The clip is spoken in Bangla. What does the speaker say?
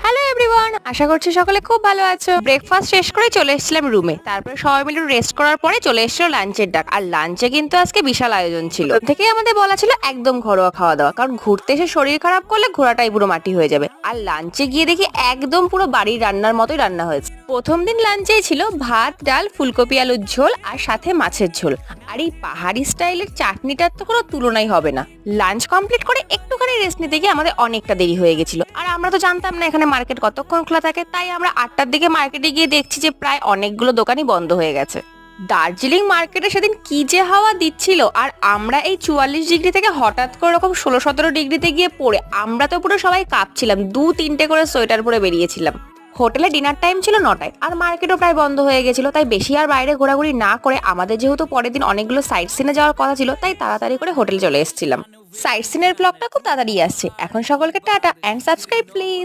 হ্যালো এভরিওয়ান, আশা করছি সকলে খুব ভালো আছো। ব্রেকফাস্ট শেষ করে চলে এসেছিলাম রুমে। তারপরে সবাই মিলে রেস্ট করার পরে চলে এসেছিল লাঞ্চের ডাক। আর লাঞ্চে কিন্তু আজকে বিশাল আয়োজন ছিল। প্রথম থেকেই আমাদের বলা ছিল একদম ঘরোয়া খাওয়া দাওয়া, কারণ ঘুরতে এসে শরীর খারাপ করলে ঘোরাটাই পুরো মাটি হয়ে যাবে। আর লাঞ্চে গিয়ে দেখি একদম পুরো বাড়ির রান্নার মতোই রান্না হয়েছে। প্রথম দিন লাঞ্চেই ছিল ভাত, ডাল, ফুলকপি আলুর ঝোল আর সাথে মাছের ঝোল। আর এই পাহাড়ি স্টাইলের চাটনিটার তো কোনো তুলনাই হবে না। লাঞ্চ কমপ্লিট করে একটুখানি রেস্ট নিতে গিয়ে আমাদের অনেকটা দেরি হয়ে গেছিল। আর আমরা তো জানতাম না এখানে মার্কেট কতক্ষণ খোলা থাকে, তাই আমরা 8টার দিকে মার্কেটে গিয়ে দেখছি যে প্রায় অনেকগুলো দোকানই বন্ধ হয়ে গেছে। দার্জিলিং মার্কেটে সেদিন কি যে হাওয়া দিচ্ছিল, আর আমরা এই 44 ডিগ্রি থেকে হঠাৎ করে এরকম 16-17 ডিগ্রিতে গিয়ে পড়ে আমরা তো পুরো সবাই কাঁপছিলাম। 2-3টে করে সোয়েটার পরে বেরিয়েছিলাম। হোটেলে ডিনার টাইম ছিল 9টায়, আর মার্কেটও প্রায় বন্ধ হয়ে গেছিল। তাই বেশি আর বাইরে ঘোরাঘুরি না করে আমাদের যেহেতু পরের দিন অনেকগুলো সাইট সিনে যাওয়ার কথা ছিল, তাই তাড়াতাড়ি করে হোটেলে চলে এসেছিলাম। সাইট সিনের ব্লগটা খুব তাড়াতাড়ি আসছে। এখন সকলকে টাটা অ্যান্ড সাবস্ক্রাইব প্লিজ।